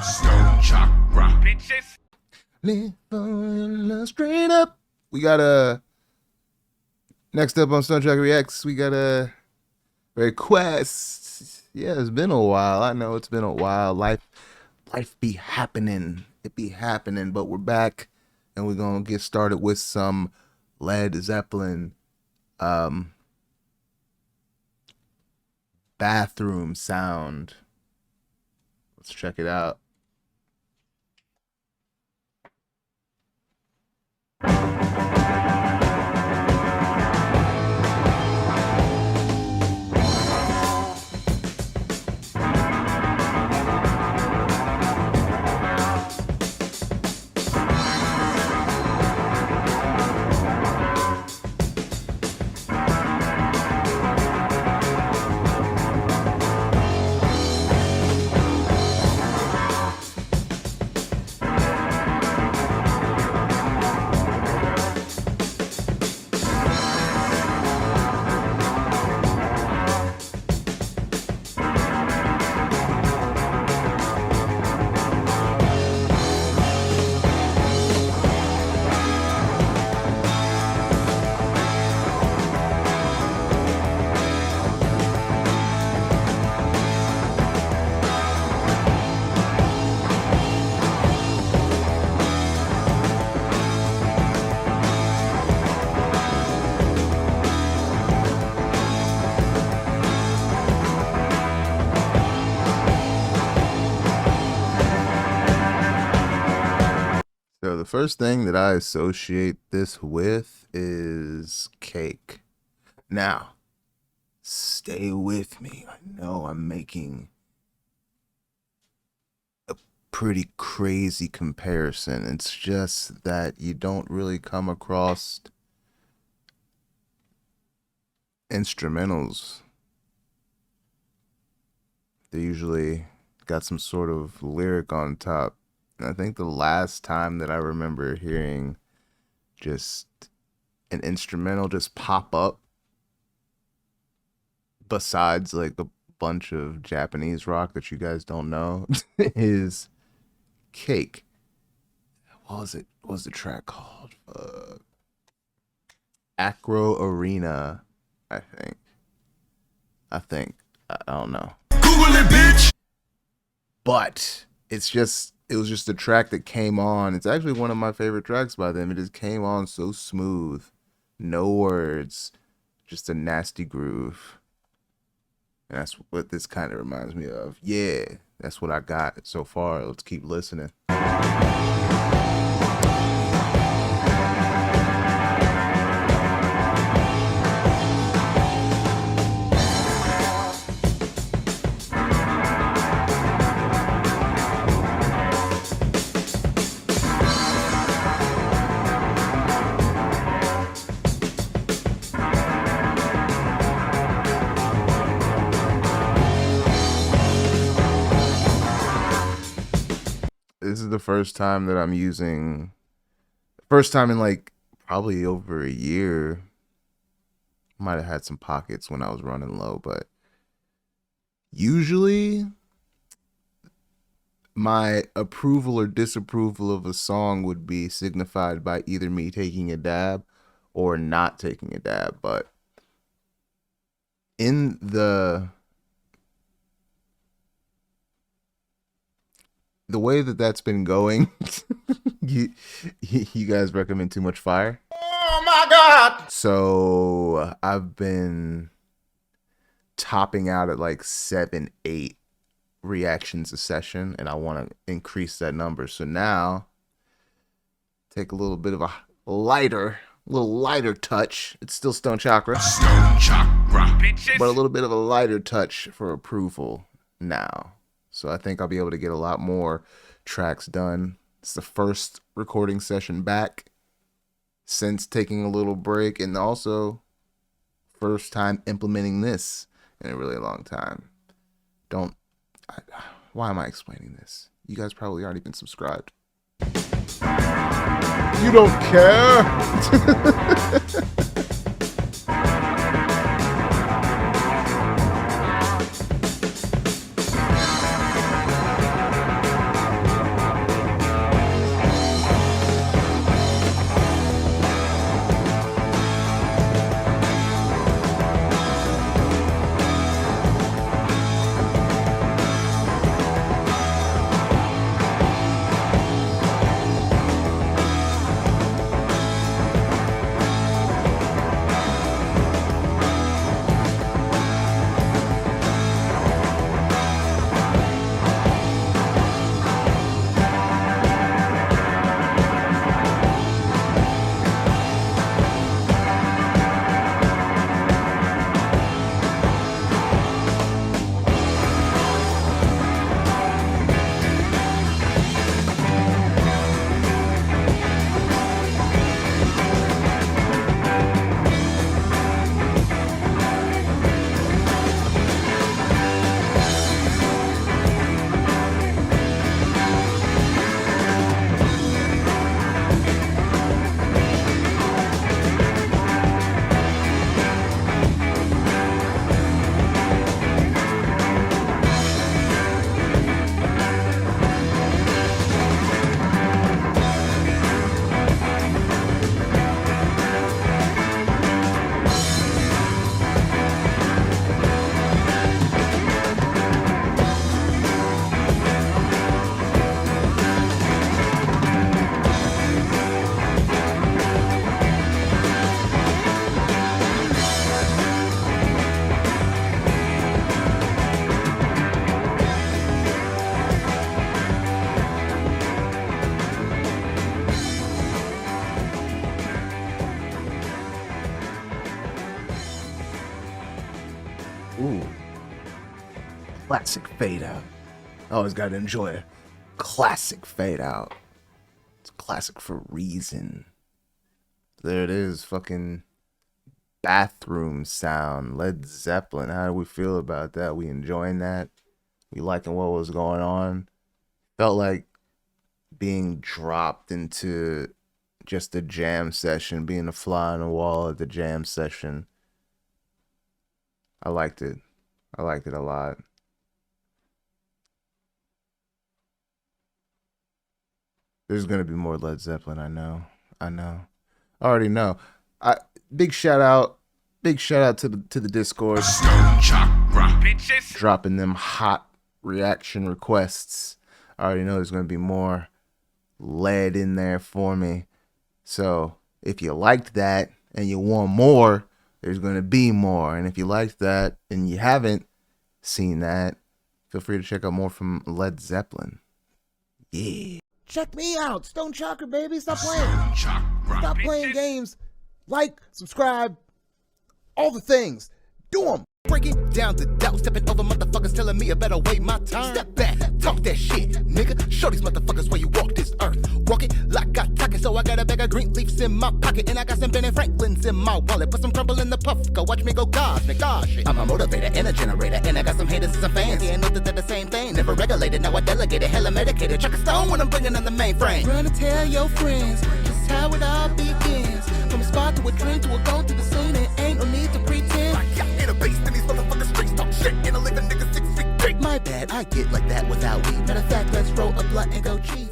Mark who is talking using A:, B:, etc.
A: Stoned Chakra. Bitches.
B: Live on love straight up. We got a next up on Stoned Chakra Reacts. We got a request. Yeah, it's been a while. I know it's been a while. Life be happening. It be happening. But we're back, and we're gonna get started with some Led Zeppelin. Bathroom sound. Let's check it out. So the first thing that I associate this with is cake. Now, stay with me. I know I'm making a pretty crazy comparison. It's just that you don't really come across instrumentals. They usually got some sort of lyric on top. I think the last time that I remember hearing just an instrumental just pop up, besides like a bunch of Japanese rock that you guys don't know, is Cake. What was it? What was the track called? Acro Arena, I think. I don't know.
A: Google it, bitch.
B: But it was just a track that came on. It's actually one of my favorite tracks by them. It just came on so smooth. No words. Just a nasty groove. And that's what this kind of reminds me of. Yeah, that's what I got so far. Let's keep listening. This is the first time that I'm using, first time in like probably over a year. Might have had some pockets when I was running low, but usually my approval or disapproval of a song would be signified by either me taking a dab or not taking a dab. But in the way that that's been going, you guys recommend Too Much Fire.
A: Oh my God.
B: So I've been topping out at like 7, 8 reactions a session, and I want to increase that number. So now take a little bit of a lighter touch. It's still Stoned Chakra.
A: Stoned Chakra. Bitches.
B: But a little bit of a lighter touch for approval now. So I think I'll be able to get a lot more tracks done. It's the first recording session back since taking a little break, and also first time implementing this in a really long time. Why am I explaining this? You guys probably already been subscribed. You don't care. Classic fade out. Always gotta enjoy a classic fade out. It's classic for a reason. There it is, fucking bathroom sound. Led Zeppelin. How do we feel about that? We enjoying that? We liking what was going on? Felt like being dropped into just a jam session, being a fly on the wall at the jam session. I liked it. I liked it a lot. There's gonna be more Led Zeppelin, I know. I already know. Big shout out to the Discord.
A: Stoned Chakra. Bitches.
B: Dropping them hot reaction requests. I already know there's gonna be more lead in there for me. So if you liked that and you want more, there's gonna be more. And if you liked that and you haven't seen that, feel free to check out more from Led Zeppelin. Yeah.
C: Check me out, Stoned Chakra, baby. Stop playing.
A: Stoned Chakra.
C: Stop playing
A: Bitches.
C: games. Like, subscribe, all the things. Do them.
D: Breaking down the doubt, stepping over motherfuckers telling me I better wait my turn. Step back, talk that shit, nigga. Show these motherfuckers where you walk this earth. Walk it like I talk it, so I got a bag of green leaves in my pocket. And I got some Ben and Franklins in my wallet. Put some crumble in the puff, go watch me go cosmic, gosh shit. I'm a motivator and a generator, and I got some haters and some fans. Yeah, I know that they're the same thing. Never regulated, now I delegated, hella medicated. Chuck a stone when I'm bringing on the mainframe. Run to tell your friends, this is how it all begins. From a spot to a dream to a goal to the scene, and ain't no need to pretend. Like y'all in a beast in these motherfuckers streets talk shit, and a living nigga 6 feet deep. My bad, I get like that without weed. Matter of fact, let's roll a blunt and go cheese.